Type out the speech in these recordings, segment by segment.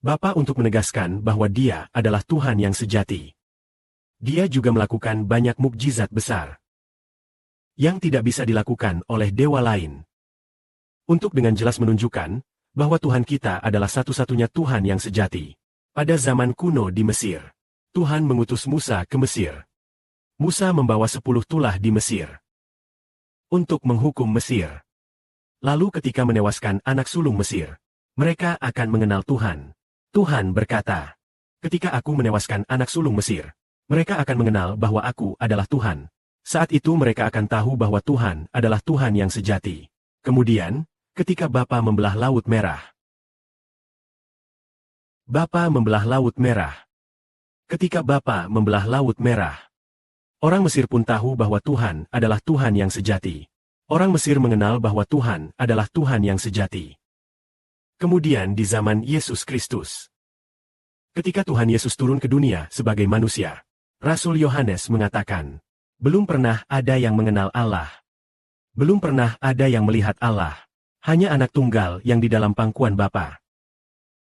Bapa untuk menegaskan bahwa Dia adalah Tuhan yang sejati. Dia juga melakukan banyak mukjizat besar yang tidak bisa dilakukan oleh dewa lain. Untuk dengan jelas menunjukkan bahwa Tuhan kita adalah satu-satunya Tuhan yang sejati. Pada zaman kuno di Mesir, Tuhan mengutus Musa ke Mesir. Musa membawa 10 tulah di Mesir untuk menghukum Mesir. Lalu ketika menewaskan anak sulung Mesir, mereka akan mengenal Tuhan. Tuhan berkata, ketika aku menewaskan anak sulung Mesir, mereka akan mengenal bahwa aku adalah Tuhan. Saat itu mereka akan tahu bahwa Tuhan adalah Tuhan yang sejati. Kemudian, ketika Bapa membelah Laut Merah. Bapa membelah Laut Merah. Ketika Bapa membelah Laut Merah, orang Mesir pun tahu bahwa Tuhan adalah Tuhan yang sejati. Orang Mesir mengenal bahwa Tuhan adalah Tuhan yang sejati. Kemudian di zaman Yesus Kristus, ketika Tuhan Yesus turun ke dunia sebagai manusia, Rasul Yohanes mengatakan, belum pernah ada yang mengenal Allah. Belum pernah ada yang melihat Allah. Hanya anak tunggal yang di dalam pangkuan Bapa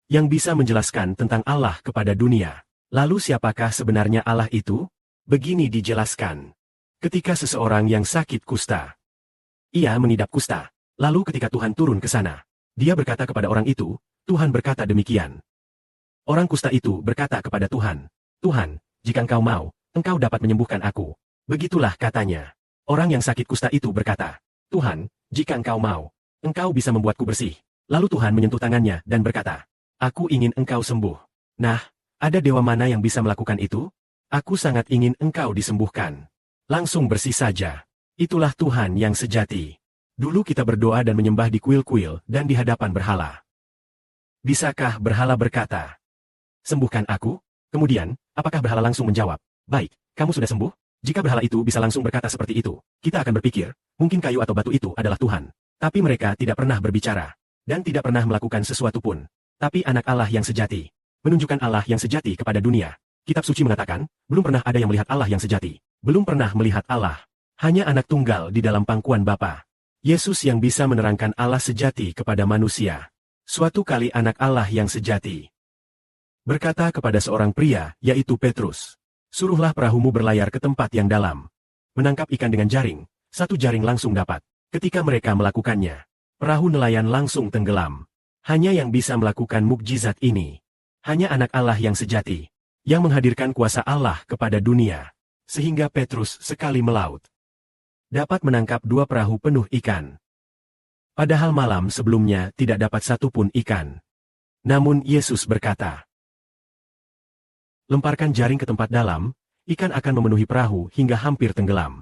yang bisa menjelaskan tentang Allah kepada dunia. Lalu siapakah sebenarnya Allah itu? Begini dijelaskan. Ketika seseorang yang sakit kusta, ia mengidap kusta. Lalu ketika Tuhan turun ke sana, dia berkata kepada orang itu, Tuhan berkata demikian. Orang kusta itu berkata kepada Tuhan, Tuhan, jika engkau mau, engkau dapat menyembuhkan aku. Begitulah katanya. Orang yang sakit kusta itu berkata, Tuhan, jika engkau mau, engkau bisa membuatku bersih. Lalu Tuhan menyentuh tangannya dan berkata, aku ingin engkau sembuh. Nah, ada dewa mana yang bisa melakukan itu? Aku sangat ingin engkau disembuhkan. Langsung bersih saja. Itulah Tuhan yang sejati. Dulu kita berdoa dan menyembah di kuil-kuil dan di hadapan berhala. Bisakah berhala berkata, sembuhkan aku? Kemudian, apakah berhala langsung menjawab, baik, kamu sudah sembuh? Jika berhala itu bisa langsung berkata seperti itu, kita akan berpikir, mungkin kayu atau batu itu adalah Tuhan. Tapi mereka tidak pernah berbicara, dan tidak pernah melakukan sesuatu pun. Tapi anak Allah yang sejati, menunjukkan Allah yang sejati kepada dunia. Kitab suci mengatakan, belum pernah ada yang melihat Allah yang sejati. Belum pernah melihat Allah. Hanya anak tunggal di dalam pangkuan Bapa. Yesus yang bisa menerangkan Allah sejati kepada manusia. Suatu kali anak Allah yang sejati berkata kepada seorang pria, yaitu Petrus, suruhlah perahumu berlayar ke tempat yang dalam. Menangkap ikan dengan jaring, satu jaring langsung dapat. Ketika mereka melakukannya, perahu nelayan langsung tenggelam. Hanya yang bisa melakukan mukjizat ini. Hanya anak Allah yang sejati, yang menghadirkan kuasa Allah kepada dunia. Sehingga Petrus sekali melaut dapat menangkap 2 perahu penuh ikan. Padahal malam sebelumnya tidak dapat satupun ikan. Namun Yesus berkata, lemparkan jaring ke tempat dalam, ikan akan memenuhi perahu hingga hampir tenggelam.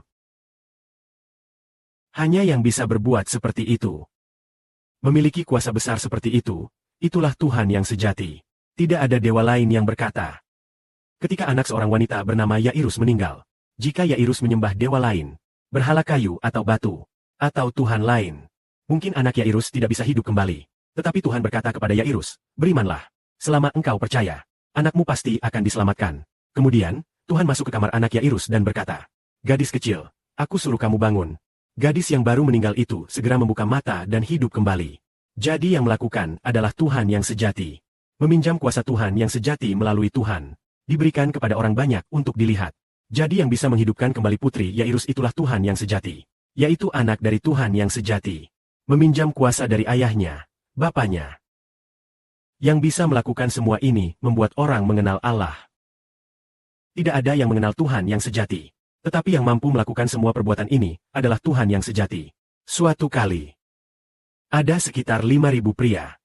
Hanya yang bisa berbuat seperti itu. Memiliki kuasa besar seperti itu, itulah Tuhan yang sejati. Tidak ada dewa lain yang berkata. Ketika anak seorang wanita bernama Yairus meninggal, jika Yairus menyembah dewa lain, berhala kayu atau batu, atau Tuhan lain, mungkin anak Yairus tidak bisa hidup kembali. Tetapi Tuhan berkata kepada Yairus, berimanlah, selama engkau percaya, anakmu pasti akan diselamatkan. Kemudian, Tuhan masuk ke kamar anak Yairus dan berkata, gadis kecil, aku suruh kamu bangun. Gadis yang baru meninggal itu segera membuka mata dan hidup kembali. Jadi yang melakukan adalah Tuhan yang sejati. Meminjam kuasa Tuhan yang sejati melalui Tuhan. Diberikan kepada orang banyak untuk dilihat. Jadi yang bisa menghidupkan kembali putri Yairus itulah Tuhan yang sejati. Yaitu anak dari Tuhan yang sejati. Meminjam kuasa dari ayahnya, bapanya. Yang bisa melakukan semua ini membuat orang mengenal Allah. Tidak ada yang mengenal Tuhan yang sejati. Tetapi yang mampu melakukan semua perbuatan ini adalah Tuhan yang sejati. Suatu kali, ada sekitar 5.000 pria.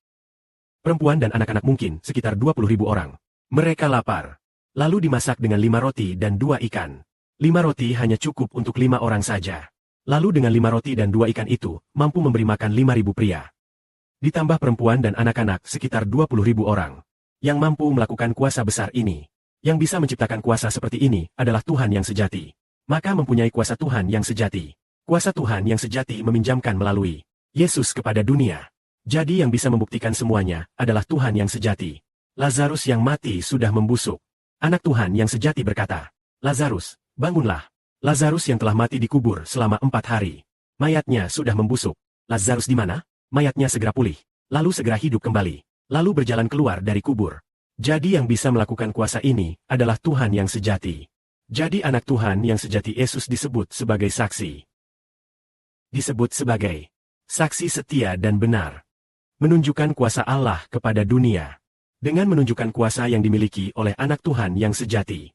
Perempuan dan anak-anak mungkin sekitar 20.000 orang. Mereka lapar. Lalu dimasak dengan 5 roti dan 2 ikan. 5 roti hanya cukup untuk 5 orang saja. Lalu dengan 5 roti dan 2 ikan itu, mampu memberi makan 5.000 pria. Ditambah perempuan dan anak-anak sekitar 20.000 orang. Yang mampu melakukan kuasa besar ini. Yang bisa menciptakan kuasa seperti ini adalah Tuhan yang sejati. Maka mempunyai kuasa Tuhan yang sejati. Kuasa Tuhan yang sejati meminjamkan melalui Yesus kepada dunia. Jadi yang bisa membuktikan semuanya adalah Tuhan yang sejati. Lazarus yang mati sudah membusuk. Anak Tuhan yang sejati berkata, Lazarus, bangunlah. Lazarus yang telah mati dikubur selama 4 hari. Mayatnya sudah membusuk. Lazarus di mana? Mayatnya segera pulih. Lalu segera hidup kembali. lalu berjalan keluar dari kubur. Jadi yang bisa melakukan kuasa ini adalah Tuhan yang sejati. Jadi anak Tuhan yang sejati Yesus disebut sebagai saksi. Disebut sebagai saksi setia dan benar. Menunjukkan kuasa Allah kepada dunia. Dengan menunjukkan kuasa yang dimiliki oleh anak Tuhan yang sejati.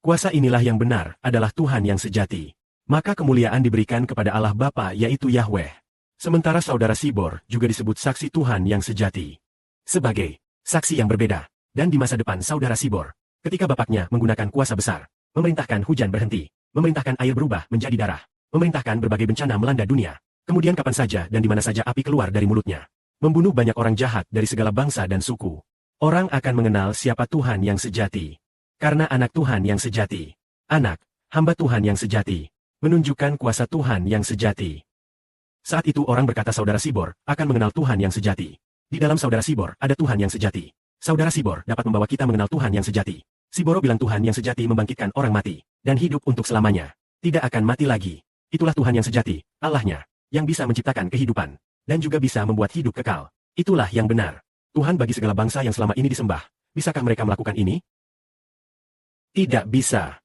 Kuasa inilah yang benar adalah Tuhan yang sejati. Maka kemuliaan diberikan kepada Allah Bapa yaitu Yahweh. Sementara saudara Sibor juga disebut saksi Tuhan yang sejati. Sebagai saksi yang berbeda. Dan di masa depan saudara Sibor, ketika bapaknya menggunakan kuasa besar, memerintahkan hujan berhenti, memerintahkan air berubah menjadi darah, memerintahkan berbagai bencana melanda dunia, kemudian kapan saja dan di mana saja api keluar dari mulutnya, membunuh banyak orang jahat dari segala bangsa dan suku. Orang akan mengenal siapa Tuhan yang sejati. Karena anak Tuhan yang sejati. Anak, hamba Tuhan yang sejati. Menunjukkan kuasa Tuhan yang sejati. Saat itu orang berkata saudara Sibor akan mengenal Tuhan yang sejati. Di dalam saudara Sibor ada Tuhan yang sejati. Saudara Sibor dapat membawa kita mengenal Tuhan yang sejati. Siboro bilang Tuhan yang sejati membangkitkan orang mati. Dan hidup untuk selamanya. Tidak akan mati lagi. Itulah Tuhan yang sejati, Allahnya. Yang bisa menciptakan kehidupan. Dan juga bisa membuat hidup kekal. Itulah yang benar. Tuhan bagi segala bangsa yang selama ini disembah. Bisakah mereka melakukan ini? Tidak bisa.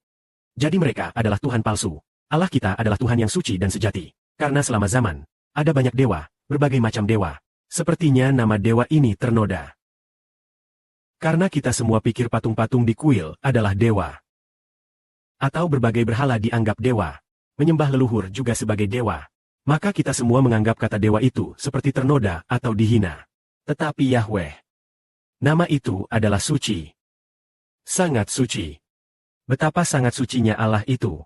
Jadi mereka adalah Tuhan palsu. Allah kita adalah Tuhan yang suci dan sejati. Karena selama zaman, ada banyak dewa, berbagai macam dewa. Sepertinya nama dewa ini ternoda. Karena kita semua pikir patung-patung di kuil adalah dewa. Atau berbagai berhala dianggap dewa. Menyembah leluhur juga sebagai dewa. Maka kita semua menganggap kata dewa itu seperti ternoda atau dihina. Tetapi Yahweh, nama itu adalah suci. Sangat suci. Betapa sangat sucinya Allah itu.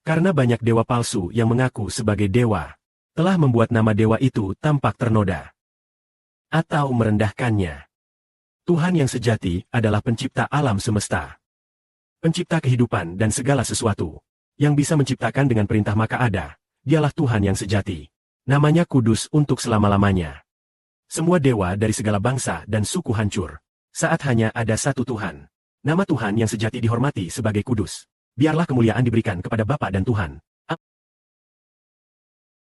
Karena banyak dewa palsu yang mengaku sebagai dewa, telah membuat nama dewa itu tampak ternoda. Atau merendahkannya. Tuhan yang sejati adalah pencipta alam semesta. Pencipta kehidupan dan segala sesuatu. Yang bisa menciptakan dengan perintah maka ada. Dialah Tuhan yang sejati. Namanya kudus untuk selama-lamanya. Semua dewa dari segala bangsa dan suku hancur. Saat hanya ada satu Tuhan. Nama Tuhan yang sejati dihormati sebagai kudus. Biarlah kemuliaan diberikan kepada Bapa dan Tuhan,